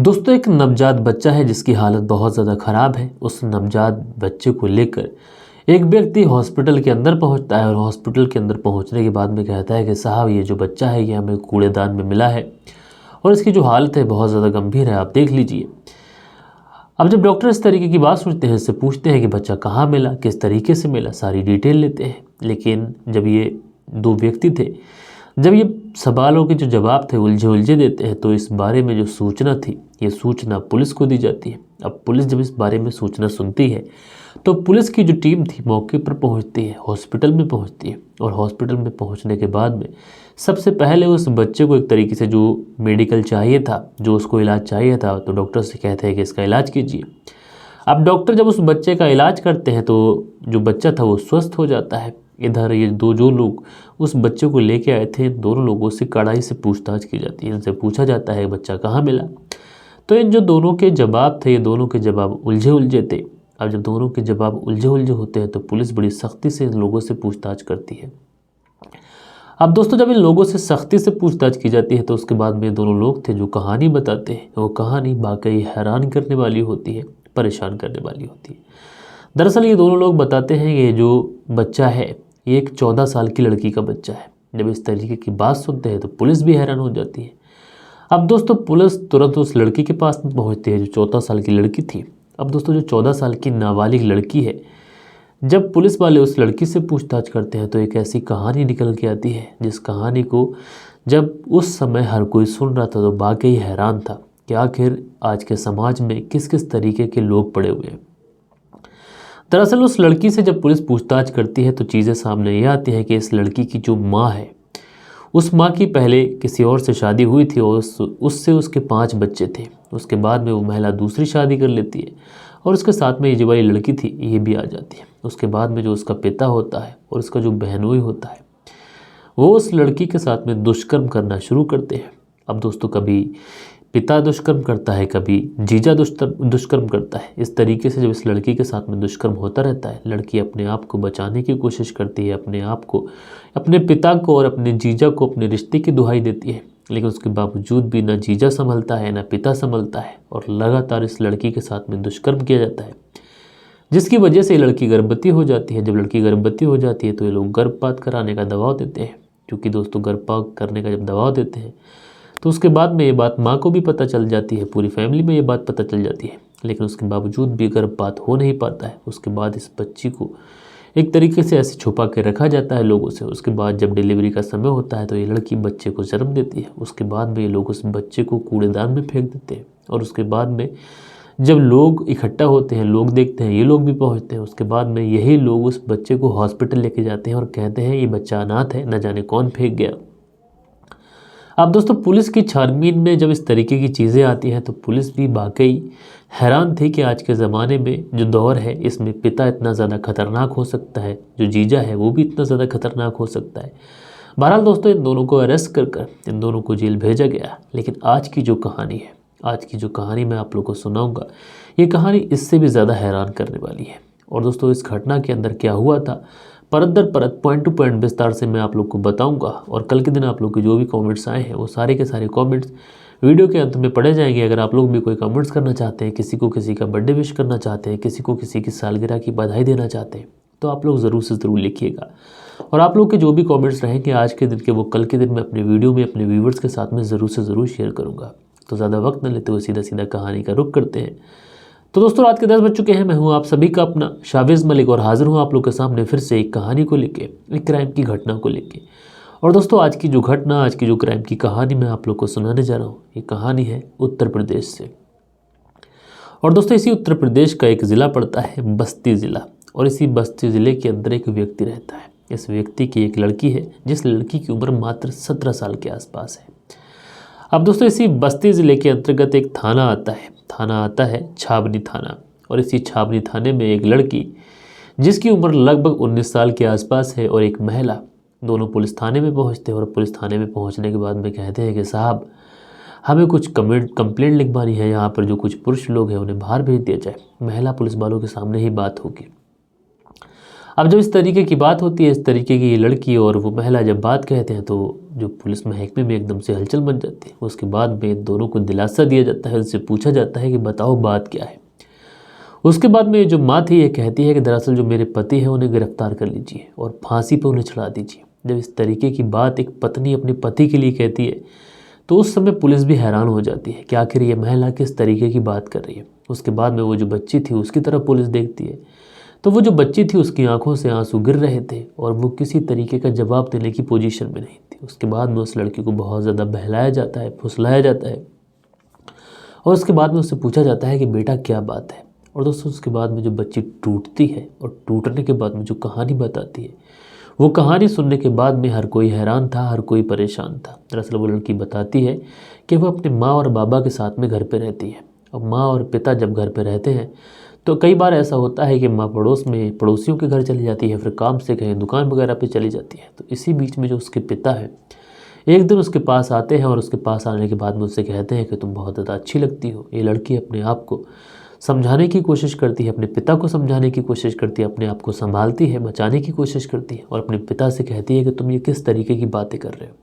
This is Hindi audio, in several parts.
दोस्तों, एक नवजात बच्चा है जिसकी हालत बहुत ज़्यादा ख़राब है। उस नवजात बच्चे को लेकर एक व्यक्ति हॉस्पिटल के अंदर पहुंचता है और हॉस्पिटल के अंदर पहुंचने के बाद में कहता है कि साहब, ये जो बच्चा है ये हमें कूड़ेदान में मिला है और इसकी जो हालत है बहुत ज़्यादा गंभीर है, आप देख लीजिए। अब जब डॉक्टर इस तरीके की बात सोचते हैं, इससे पूछते हैं कि बच्चा कहाँ मिला, किस तरीके से मिला, सारी डिटेल लेते हैं। लेकिन जब ये दो व्यक्ति थे, जब ये सवालों के जो जवाब थे उलझे उलझे देते हैं, तो इस बारे में जो सूचना थी, ये सूचना पुलिस को दी जाती है। अब पुलिस जब इस बारे में सूचना सुनती है तो पुलिस की जो टीम थी मौके पर पहुंचती है, हॉस्पिटल में पहुंचती है और हॉस्पिटल में पहुंचने के बाद में सबसे पहले उस बच्चे को एक तरीके से जो मेडिकल चाहिए था, जो उसको इलाज चाहिए था, तो डॉक्टर से कहते हैं कि इसका इलाज कीजिए। अब डॉक्टर जब उस बच्चे का इलाज करते हैं तो जो बच्चा था वो स्वस्थ हो जाता है। इधर ये जो लोग उस बच्चे को लेके आए थे, दोनों लोगों से कड़ाई से पूछताछ की जाती है। इनसे पूछा जाता है बच्चा कहाँ मिला। तो इन जो दोनों के जवाब थे, ये दोनों के जवाब उलझे उलझे थे। अब जब दोनों के जवाब उलझे उलझे होते हैं तो पुलिस बड़ी सख्ती से इन लोगों से पूछताछ करती है। अब दोस्तों, जब इन लोगों से सख्ती से पूछताछ की जाती है तो उसके बाद में दोनों लोग थे जो कहानी बताते हैं, वो कहानी वाकई हैरान करने वाली होती है, परेशान करने वाली होती है। दरअसल ये दोनों लोग बताते हैं कि जो बच्चा है ये एक 14 साल की लड़की का बच्चा है। जब इस तरीके की बात सुनते हैं तो पुलिस भी हैरान हो जाती है। अब दोस्तों, पुलिस तुरंत उस लड़की के पास में पहुंचती है जो 14 साल की लड़की थी। अब दोस्तों, जो 14 साल की नाबालिग लड़की है, जब पुलिस वाले उस लड़की से पूछताछ करते हैं तो एक ऐसी कहानी निकल के आती है जिस कहानी को जब उस समय हर कोई सुन रहा था तो वाकई हैरान था कि आखिर आज के समाज में किस किस तरीके के लोग पड़े हुए हैं। दरअसल उस लड़की से जब पुलिस पूछताछ करती है तो चीज़ें सामने ये आती हैं कि इस लड़की की जो माँ है, उस माँ की पहले किसी और से शादी हुई थी और उससे उसके 5 बच्चे थे। उसके बाद में वो महिला दूसरी शादी कर लेती है और उसके साथ में ये जो वाली लड़की थी ये भी आ जाती है। उसके बाद में जो उसका पिता होता है और उसका जो बहनोई होता है, वो उस लड़की के साथ में दुष्कर्म करना शुरू करते हैं। अब दोस्तों, कभी पिता दुष्कर्म करता है, कभी जीजा दुष्कर्म करता है। इस तरीके से जब इस लड़की के साथ में दुष्कर्म होता रहता है, लड़की अपने आप को बचाने की कोशिश करती है, अपने आप को, अपने पिता को और अपने जीजा को अपने रिश्ते की दुहाई देती है। लेकिन उसके बावजूद भी ना जीजा संभलता है ना पिता संभलता है और लगातार इस लड़की के साथ में दुष्कर्म किया जाता है, जिसकी वजह से ये लड़की गर्भवती हो जाती है। जब लड़की गर्भवती हो जाती है तो ये लोग गर्भपात कराने का दबाव देते हैं, क्योंकि दोस्तों गर्भपात करने का जब दबाव देते हैं तो उसके बाद में ये बात माँ को भी पता चल जाती है, पूरी फैमिली में ये बात पता चल जाती है। लेकिन उसके बावजूद भी गर्भपात हो नहीं पाता है। उसके बाद इस बच्ची को एक तरीके से ऐसे छुपा के रखा जाता है लोगों से। उसके बाद जब डिलीवरी का समय होता है तो ये लड़की बच्चे को जन्म देती है। उसके बाद में ये लोग उस बच्चे को कूड़ेदान में फेंक देते हैं और उसके बाद में जब लोग इकट्ठा होते हैं, लोग देखते हैं, ये लोग भी पहुँचते हैं। उसके बाद में यही लोग उस बच्चे को हॉस्पिटल लेके जाते हैं और कहते हैं ये बच्चा अनाथ है, न जाने कौन फेंक गया। अब दोस्तों, पुलिस की छानबीन में जब इस तरीके की चीज़ें आती हैं तो पुलिस भी वाकई हैरान थी कि आज के ज़माने में जो दौर है इसमें पिता इतना ज़्यादा खतरनाक हो सकता है, जो जीजा है वो भी इतना ज़्यादा खतरनाक हो सकता है। बहरहाल दोस्तों, इन दोनों को अरेस्ट कर इन दोनों को जेल भेजा गया। लेकिन आज की जो कहानी है, आज की जो कहानी मैं आप लोगों को सुनाऊँगा, ये कहानी इससे भी ज़्यादा हैरान करने वाली है। और दोस्तों, इस घटना के अंदर क्या हुआ था, परत दर परत, पॉइंट टू पॉइंट विस्तार से मैं आप लोग को बताऊंगा। और कल के दिन आप लोग के जो भी कमेंट्स आए हैं वो सारे के सारे कमेंट्स वीडियो के अंत में पढ़े जाएंगे। अगर आप लोग भी कोई कमेंट्स करना चाहते हैं, किसी को किसी का बर्थडे विश करना चाहते हैं, किसी को किसी की सालगिरह की बधाई देना चाहते हैं, तो आप लोग ज़रूर से ज़रूर लिखिएगा। और आप लोग के जो भी कॉमेंट्स रहेंगे आज के दिन के, वो कल के दिन मैं अपने वीडियो में अपने व्यूवर्स के साथ में ज़रूर से ज़रूर शेयर करूँगा। तो ज़्यादा वक्त न लेते हुए सीधा सीधा कहानी का रुख करते हैं। तो दोस्तों, रात के 10 बज चुके हैं। मैं हूं आप सभी का अपना शावेज़ मलिक और हाजिर हूं आप लोग के सामने फिर से एक कहानी को लेके, एक क्राइम की घटना को लेके। और दोस्तों, आज की जो घटना, आज की जो क्राइम की कहानी मैं आप लोग को सुनाने जा रहा हूं, ये कहानी है उत्तर प्रदेश से। और दोस्तों, इसी उत्तर प्रदेश का एक ज़िला पड़ता है बस्ती ज़िला, और इसी बस्ती ज़िले के अंदर एक व्यक्ति रहता है। इस व्यक्ति की एक लड़की है, जिस लड़की की उम्र मात्र 17 साल के आसपास है। अब दोस्तों, इसी बस्ती ज़िले के अंतर्गत एक थाना आता है छावनी थाना। और इसी छावनी थाने में एक लड़की जिसकी उम्र लगभग 19 साल के आसपास है और एक महिला, दोनों पुलिस थाने में पहुंचते हैं। और पुलिस थाने में पहुंचने के बाद में कहते हैं कि साहब, हमें कुछ कंप्लेंट लिखवानी है, यहाँ पर जो कुछ पुरुष लोग हैं उन्हें बाहर भेज दिया जाए। महिला पुलिस वालों के सामने ही बात होगी। अब जब इस तरीके की बात होती है, इस तरीके की ये लड़की और वो महिला जब बात कहते हैं, तो जो पुलिस महकमे में एकदम से हलचल मच जाती है। उसके बाद में दोनों को दिलासा दिया जाता है, उनसे पूछा जाता है कि बताओ बात क्या है। उसके बाद में जो माँ थी ये कहती है कि दरअसल जो मेरे पति हैं उन्हें गिरफ्तार कर लीजिए और फांसी पर उन्हें चढ़ा दीजिए। जब इस तरीके की बात एक पत्नी अपने पति के लिए कहती है तो उस समय पुलिस भी हैरान हो जाती है कि आखिर ये महिला किस तरीके की बात कर रही है। उसके बाद में वो जो बच्ची थी उसकी तरफ पुलिस देखती है तो वो जो बच्ची थी उसकी आंखों से आंसू गिर रहे थे और वो किसी तरीके का जवाब देने की पोजीशन में नहीं थी। उसके बाद में उस लड़की को बहुत ज़्यादा बहलाया जाता है, फुसलाया जाता है और उसके बाद में उससे पूछा जाता है कि बेटा क्या बात है। और दोस्तों उसके बाद में जो बच्ची टूटती है और टूटने के बाद में जो कहानी बताती है, वो कहानी सुनने के बाद में हर कोई हैरान था, हर कोई परेशान था। दरअसल वो लड़की बताती है कि वो अपने माँ और बाबा के साथ में घर पे रहती है। और माँ और पिता जब घर पे रहते हैं तो कई बार ऐसा होता है कि माँ पड़ोसियों के घर चली जाती है, फिर काम से कहीं दुकान वगैरह पे चली जाती है। तो इसी बीच में जो उसके पिता है एक दिन उसके पास आते हैं और उसके पास आने के बाद में उससे कहते हैं कि तुम बहुत ज़्यादा अच्छी लगती हो। ये लड़की अपने आप को समझाने की कोशिश करती है, अपने पिता को समझाने की कोशिश करती है, अपने आप को संभालती है, बचाने की कोशिश करती है और अपने पिता से कहती है कि तुम ये किस तरीके की बातें कर रहे हो।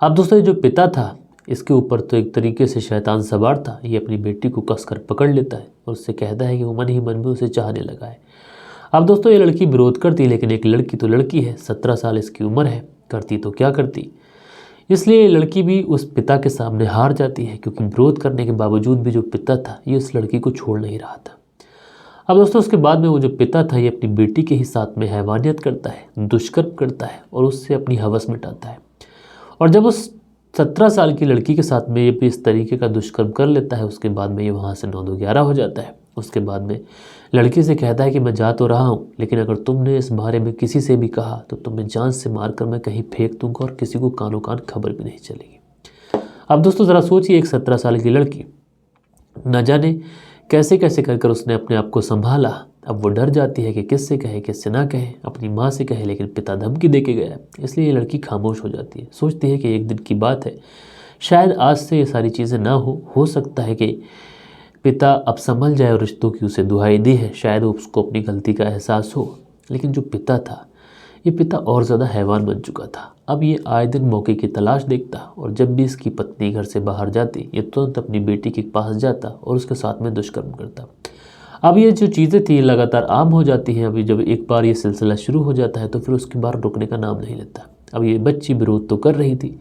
अब दोस्तों जो पिता था इसके ऊपर तो एक तरीके से शैतान सवार था। ये अपनी बेटी को कसकर पकड़ लेता है और उससे कहता है कि वो मन ही मन में उसे चाहने लगा है। अब दोस्तों ये लड़की विरोध करती है, लेकिन एक लड़की तो लड़की है, 17 साल इसकी उम्र है, करती तो क्या करती। इसलिए ये लड़की भी उस पिता के सामने हार जाती है, क्योंकि विरोध करने के बावजूद भी जो पिता था ये उस लड़की को छोड़ नहीं रहा था। अब दोस्तों उसके बाद में वो जो पिता था ये अपनी बेटी के ही साथ में हैवानियत करता है, दुष्कर्म करता है और उससे अपनी हवस मिटाता है। और जब उस 17 साल की लड़की के साथ में ये भी इस तरीके का दुष्कर्म कर लेता है, उसके बाद में ये वहाँ से 9-2-11 हो जाता है। उसके बाद में लड़की से कहता है कि मैं जा तो रहा हूँ, लेकिन अगर तुमने इस बारे में किसी से भी कहा तो तुम्हें जान से मारकर मैं कहीं फेंक दूंगा और किसी को कानों कान खबर भी नहीं चलेगी। अब दोस्तों ज़रा सोचिए, एक 17 साल की लड़की, न जाने कैसे कैसे कर उसने अपने आप को संभाला। अब वो डर जाती है कि किससे कहे किससे ना कहे, अपनी माँ से कहे, लेकिन पिता धमकी दे के गया, इसलिए ये लड़की खामोश हो जाती है। सोचती है कि एक दिन की बात है, शायद आज से ये सारी चीज़ें ना हो सकता है कि पिता अब संभल जाए और रिश्तों की उसे दुहाई दी है, शायद उसको अपनी गलती का एहसास हो। लेकिन जो पिता था ये पिता और ज़्यादा हैवान बन चुका था। अब ये आए दिन मौके की तलाश देखता और जब भी इसकी पत्नी घर से बाहर जाती ये तुरंत अपनी बेटी के पास जाता और उसके साथ में दुष्कर्म करता। अब ये जो चीज़ें थी लगातार आम हो जाती हैं। अभी जब एक बार ये सिलसिला शुरू हो जाता है तो फिर उसके बाद रुकने का नाम नहीं लेता। अब ये बच्ची विरोध तो कर रही थी,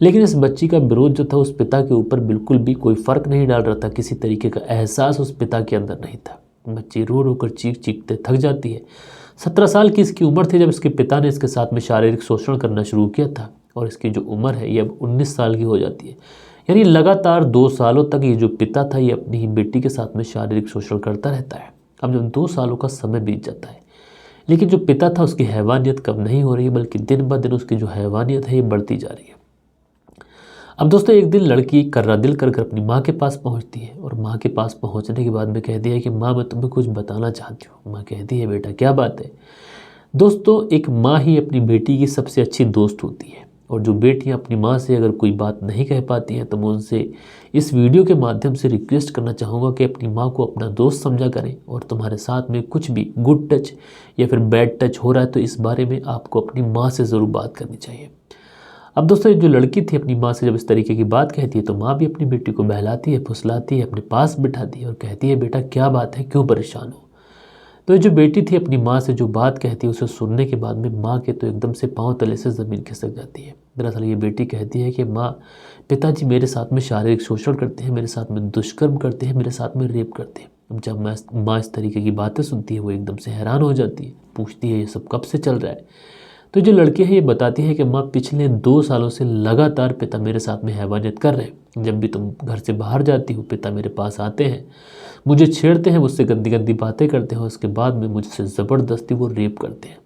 लेकिन इस बच्ची का विरोध जो था उस पिता के ऊपर बिल्कुल भी कोई फ़र्क नहीं डाल रहा था, किसी तरीके का एहसास उस पिता के अंदर नहीं था। बच्ची रो रो कर चीखते थक जाती है। 17 साल की इसकी उम्र थी जब इसके पिता ने इसके साथ में शारीरिक शोषण करना शुरू किया था और इसकी जो उम्र है ये अब 19 साल की हो जाती है। यानी लगातार 2 सालों तक ये जो पिता था ये अपनी ही बेटी के साथ में शारीरिक शोषण करता रहता है। अब जब 2 सालों का समय बीत जाता है, लेकिन जो पिता था उसकी हैवानियत कम नहीं हो रही है, बल्कि दिन ब दिन उसकी जो हैवानियत है ये बढ़ती जा रही है। अब दोस्तों एक दिन लड़की कर्रा दिल कर अपनी माँ के पास पहुँचती है और माँ के पास पहुँचने के बाद में कहती है कि माँ मैं तुम्हें कुछ बताना चाहती हूँ। माँ कहती है बेटा क्या बात है। दोस्तों एक माँ ही अपनी बेटी की सबसे अच्छी दोस्त होती है और जो बेटियाँ अपनी माँ से अगर कोई बात नहीं कह पाती हैं तो मैं उनसे इस वीडियो के माध्यम से रिक्वेस्ट करना चाहूँगा कि अपनी माँ को अपना दोस्त समझा करें और तुम्हारे साथ में कुछ भी गुड टच या फिर बैड टच हो रहा है तो इस बारे में आपको अपनी माँ से ज़रूर बात करनी चाहिए। अब दोस्तों जो लड़की थी अपनी माँ से जब इस तरीके की बात कहती है तो माँ भी अपनी बेटी को बहलाती है, फुसलाती है, अपने पास बिठाती है और कहती है बेटा क्या बात है, क्यों परेशान हो। तो ये जो बेटी थी अपनी माँ से जो बात कहती है उसे सुनने के बाद में माँ के तो एकदम से पाँव तले से ज़मीन खिसक जाती है। दरअसल ये बेटी कहती है कि माँ पिताजी मेरे साथ में शारीरिक शोषण करते हैं, मेरे साथ में दुष्कर्म करते हैं, मेरे साथ में रेप करते हैं। अब जब माँ इस तरीके की बातें सुनती है वो एकदम से हैरान हो जाती है, पूछती है ये सब कब से चल रहा है। तो जो लड़की है ये बताती है कि माँ पिछले 2 सालों से लगातार पिता मेरे साथ में हैवानियत कर रहे हैं। जब भी तुम घर से बाहर जाती हो पिता मेरे पास आते हैं, मुझे छेड़ते हैं, मुझसे गंदी गंदी बातें करते हैं, उसके बाद में मुझसे ज़बरदस्ती वो रेप करते हैं।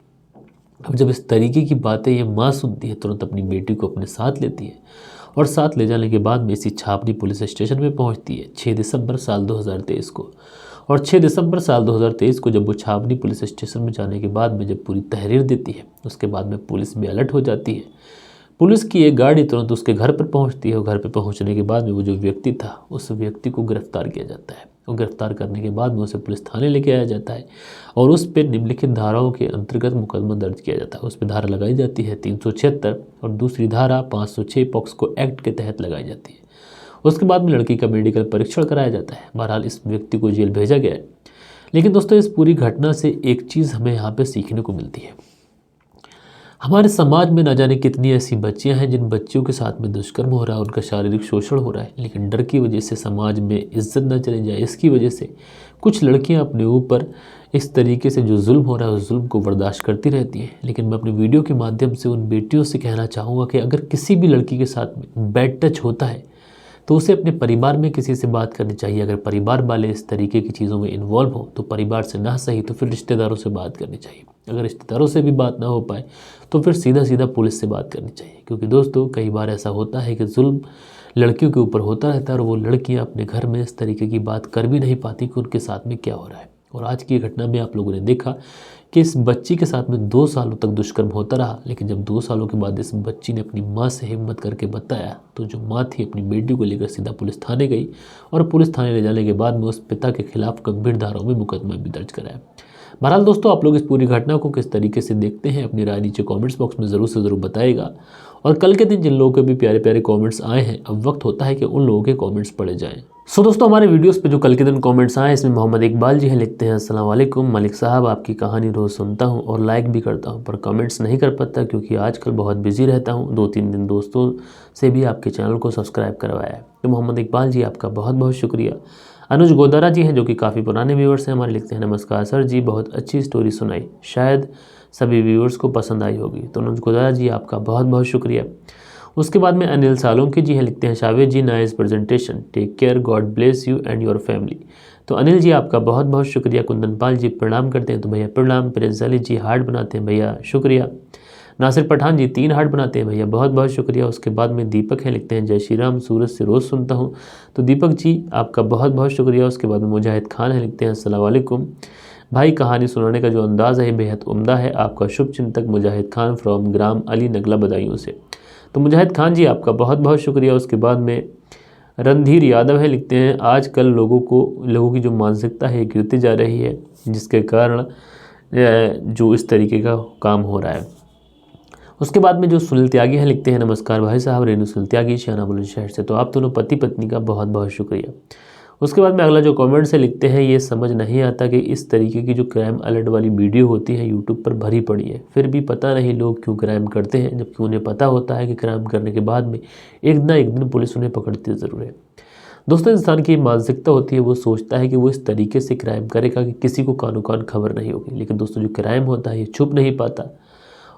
अब जब इस तरीके की बातें ये माँ सुनती है तुरंत अपनी बेटी को अपने साथ लेती है और साथ ले जाने के बाद में इसी छावनी पुलिस स्टेशन में पहुँचती है 6 दिसंबर साल 2023 को। और 6 दिसंबर साल 2023 को जब वो छावनी पुलिस स्टेशन में जाने के बाद में जब पूरी तहरीर देती है उसके बाद में पुलिस भी अलर्ट हो जाती है। पुलिस की एक गाड़ी तुरंत उसके घर पर पहुंचती है और घर पर पहुंचने के बाद में वो जो व्यक्ति था उस व्यक्ति को गिरफ्तार किया जाता है। और गिरफ्तार करने के बाद में उसे पुलिस थाने लेके आया जाता है और उस पर निम्नलिखित धाराओं के अंतर्गत मुकदमा दर्ज किया जाता है। उस पर धारा लगाई जाती है 376 और दूसरी धारा 506 पॉक्सो एक्ट के तहत लगाई जाती है। उसके बाद में लड़की का मेडिकल परीक्षण कराया जाता है। बहरहाल इस व्यक्ति को जेल भेजा गया है। लेकिन दोस्तों इस पूरी घटना से एक चीज़ हमें यहाँ पे सीखने को मिलती है। हमारे समाज में न जाने कितनी ऐसी बच्चियां हैं जिन बच्चियों के साथ में दुष्कर्म हो रहा है, उनका शारीरिक शोषण हो रहा है, लेकिन डर की वजह से समाज में इज्जत न चली जाए इसकी वजह से कुछ लड़कियां अपने ऊपर इस तरीके से जो जुल्म हो रहा है उस जुल्म को बर्दाश्त करती रहती हैं। लेकिन मैं अपनी वीडियो के माध्यम से उन बेटियों से कहना चाहूँगा कि अगर किसी भी लड़की के साथ में बैड टच होता है तो उसे अपने परिवार में किसी से बात करनी चाहिए। अगर परिवार वाले इस तरीके की चीज़ों में इन्वॉल्व हो तो परिवार से ना सही तो फिर रिश्तेदारों से बात करनी चाहिए। अगर रिश्तेदारों से भी बात ना हो पाए तो फिर सीधा सीधा पुलिस से बात करनी चाहिए। क्योंकि दोस्तों कई बार ऐसा होता है कि जुल्म लड़कियों के ऊपर होता रहता है और वो लड़कियां अपने घर में इस तरीके की बात कर भी नहीं पाती कि उनके साथ में क्या हो रहा है। और आज की घटना में आप लोगों ने देखा कि इस बच्ची के साथ में 2 सालों तक दुष्कर्म होता रहा, लेकिन जब 2 सालों के बाद इस बच्ची ने अपनी माँ से हिम्मत करके बताया तो जो माँ थी अपनी बेटी को लेकर सीधा पुलिस थाने गई और पुलिस थाने ले जाने के बाद में उस पिता के खिलाफ गंभीर धाराओं में मुकदमा भी दर्ज कराया। बहरहाल दोस्तों आप लोग इस पूरी घटना को किस तरीके से देखते हैं अपनी राय नीचे कमेंट्स बॉक्स में ज़रूर से ज़रूर बताइएगा। और कल के दिन जिन लोगों के भी प्यारे प्यारे कमेंट्स आए हैं अब वक्त होता है कि उन लोगों के कमेंट्स पढ़े जाएं। सो दोस्तों हमारे वीडियोस पे जो कल के दिन कमेंट्स आए इसमें मोहम्मद इकबाल जी हैं, लिखते हैं अस्सलाम वालेकुम मलिक साहब, आपकी कहानी रोज़ सुनता हूँ और लाइक भी करता हूँ पर कमेंट्स नहीं कर पाता क्योंकि आजकल बहुत बिजी रहता हूँ। 2-3 दिन दोस्तों से भी आपके चैनल को सब्सक्राइब करवाया है। तो मोहम्मद इकबाल जी आपका बहुत बहुत शुक्रिया। अनुज गोदारा जी हैं जो कि काफ़ी पुराने व्यूअर्स हैं हमारे, लिखते हैं नमस्कार सर जी, बहुत अच्छी स्टोरी सुनाई, शायद सभी व्यूअर्स को पसंद आई होगी। तो अनुज गोदारा जी आपका बहुत बहुत शुक्रिया। उसके बाद में अनिल सालोंकी जी हैं, लिखते हैं Shaved ji nice presentation, take care, God bless you and your family. तो अनिल जी आपका बहुत बहुत शुक्रिया। कुंदन पाल जी प्रणाम करते हैं, तो भैया प्रणाम। प्रिंस अली जी हार्ट बनाते हैं, भैया शुक्रिया। नासिर पठान जी 3 हार्ट बनाते हैं, भैया बहुत बहुत शुक्रिया। उसके बाद में दीपक हैं, लिखते हैं जय श्री राम, सूरज से रोज़ सुनता हूँ। तो दीपक जी आपका बहुत बहुत शुक्रिया। उसके बाद में मुजाहिद खान है, लिखते हैं अस्सलाम वालेकुम भाई, कहानी सुनाने का जो अंदाज़ है बेहद उम्दा है, आपका शुभ चिंतक मुजाहिद खान फ्रॉम ग्राम अली नगला बदायूं से। तो मुजाहिद खान जी आपका बहुत बहुत शुक्रिया। उसके बाद में रणधीर यादव है, लिखते हैं आजकल लोगों की जो मानसिकता है गिरती जा रही है जिसके कारण जो इस तरीके का काम हो रहा है। उसके बाद में जो सुनील त्यागी हैं, लिखते हैं नमस्कार भाई साहब, रेणु सुनील त्यागी शाना बुलंदशहर से। तो आप दोनों पति पत्नी का बहुत बहुत शुक्रिया। उसके बाद में अगला जो कमेंट से लिखते हैं ये समझ नहीं आता कि इस तरीके की जो क्राइम अलर्ट वाली वीडियो होती है यूट्यूब पर भरी पड़ी है, फिर भी पता नहीं लोग क्यों क्राइम करते हैं जबकि उन्हें पता होता है कि क्राइम करने के बाद में एक ना एक दिन पुलिस उन्हें पकड़ती ज़रूर है। दोस्तों इंसान की मानसिकता होती है, वो सोचता है कि वो इस तरीके से क्राइम करेगा कि किसी को कानो कान खबर नहीं होगी, लेकिन दोस्तों जो क्राइम होता है ये छुप नहीं पाता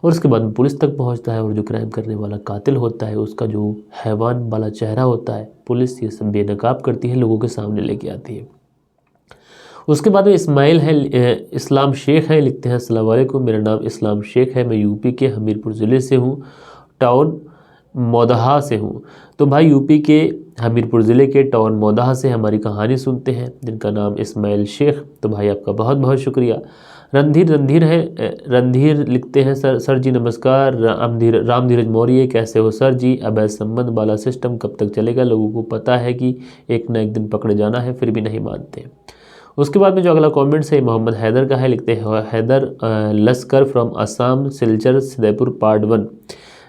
और उसके बाद में पुलिस तक पहुंचता है और जो क्राइम करने वाला कातिल होता है उसका जो हैवान वाला चेहरा होता है पुलिस ये सब बेनकाब करती है, लोगों के सामने लेके आती है। उसके बाद में इस्माइल है, इस्लाम शेख है, लिखते हैं अस्सलाम वालेकुम, मेरा नाम इस्लाम शेख है, मैं यूपी के हमीरपुर ज़िले से हूँ, टाउन मोदहा से हूँ। तो भाई यूपी के हमीरपुर ज़िले के टाउन मोदहा से हमारी कहानी सुनते हैं जिनका नाम इस्माइल शेख। तो भाई आपका बहुत बहुत शुक्रिया। रणधीर लिखते हैं सर जी नमस्कार, राम धीरज मौर्य कैसे हो सर जी, अवैध संबंध वाला सिस्टम कब तक चलेगा, लोगों को पता है कि एक न एक दिन पकड़े जाना है फिर भी नहीं मानते। उसके बाद में जो अगला कमेंट्स है मोहम्मद हैदर का है, लिखते हैं हैदर लश्कर फ्रॉम असम सिलचर सिद्दीपुर पार्ट 1।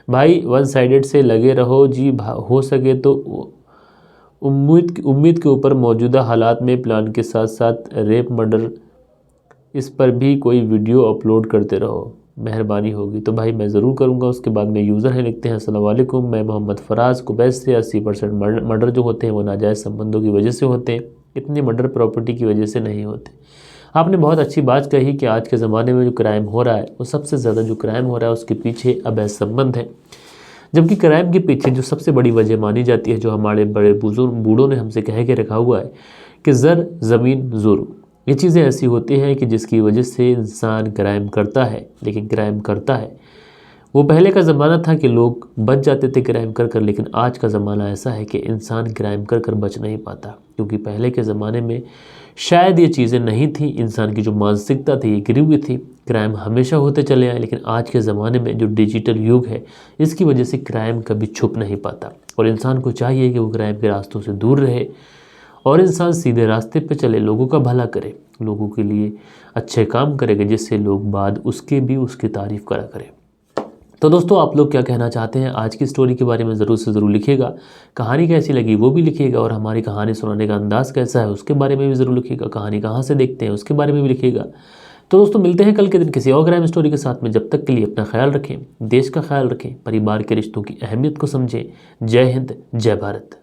भाई वन साइडेड से लगे रहो जी, हो सके तो उम्मीद के ऊपर मौजूदा हालात में प्लान के साथ साथ रेप मर्डर इस पर भी कोई वीडियो अपलोड करते रहो, मेहरबानी होगी। तो भाई मैं ज़रूर करूँगा। उसके बाद में यूज़र है, लिखते हैं अस्सलाम वालेकुम, मैं मोहम्मद फराज कुवैत से। 80% मर्डर जो होते हैं वो नाजायज़ संबंधों की वजह से होते हैं, इतने मर्डर प्रॉपर्टी की वजह से नहीं होते। आपने बहुत अच्छी बात कही कि आज के ज़माने में जो क्राइम हो रहा है वो सबसे ज़्यादा जो क्राइम हो रहा है उसके पीछे अवैध संबंध है, जबकि क्राइम के पीछे जो सबसे बड़ी वजह मानी जाती है, जो हमारे बड़े बूढ़ों ने हमसे कह के रखा हुआ है कि ज़र ज़मीन जुर्म, ये चीज़ें ऐसी होती हैं कि जिसकी वजह से इंसान क्राइम करता है। लेकिन क्राइम करता है वो पहले का ज़माना था कि लोग बच जाते थे क्राइम कर कर, लेकिन आज का ज़माना ऐसा है कि इंसान क्राइम कर कर बच नहीं पाता, क्योंकि पहले के ज़माने में शायद ये चीज़ें नहीं थी, इंसान की जो मानसिकता थी ये गिरी हुई थी, क्राइम हमेशा होते चले आए। लेकिन आज के ज़माने में जो डिजिटल युग है इसकी वजह से क्राइम कभी छुप नहीं पाता और इंसान को चाहिए कि वो क्राइम के रास्तों से दूर रहे और इंसान सीधे रास्ते पे चले, लोगों का भला करे, लोगों के लिए अच्छे काम करेगा, जिससे लोग बाद उसके भी उसकी तारीफ़ करा करें। तो दोस्तों, आप लोग क्या कहना चाहते हैं आज की स्टोरी के बारे में ज़रूर से ज़रूर लिखिएगा। कहानी कैसी लगी वो भी लिखिएगा, और हमारी कहानी सुनाने का अंदाज़ कैसा है उसके बारे में भी ज़रूर लिखिएगा। कहानी कहाँ से देखते हैं उसके बारे में भी लिखिएगा। तो दोस्तों, मिलते हैं कल के दिन किसी और क्राइम स्टोरी के साथ में। जब तक के लिए अपना ख्याल रखें, देश का ख्याल रखें, परिवार के रिश्तों की अहमियत को समझें। जय हिंद, जय भारत।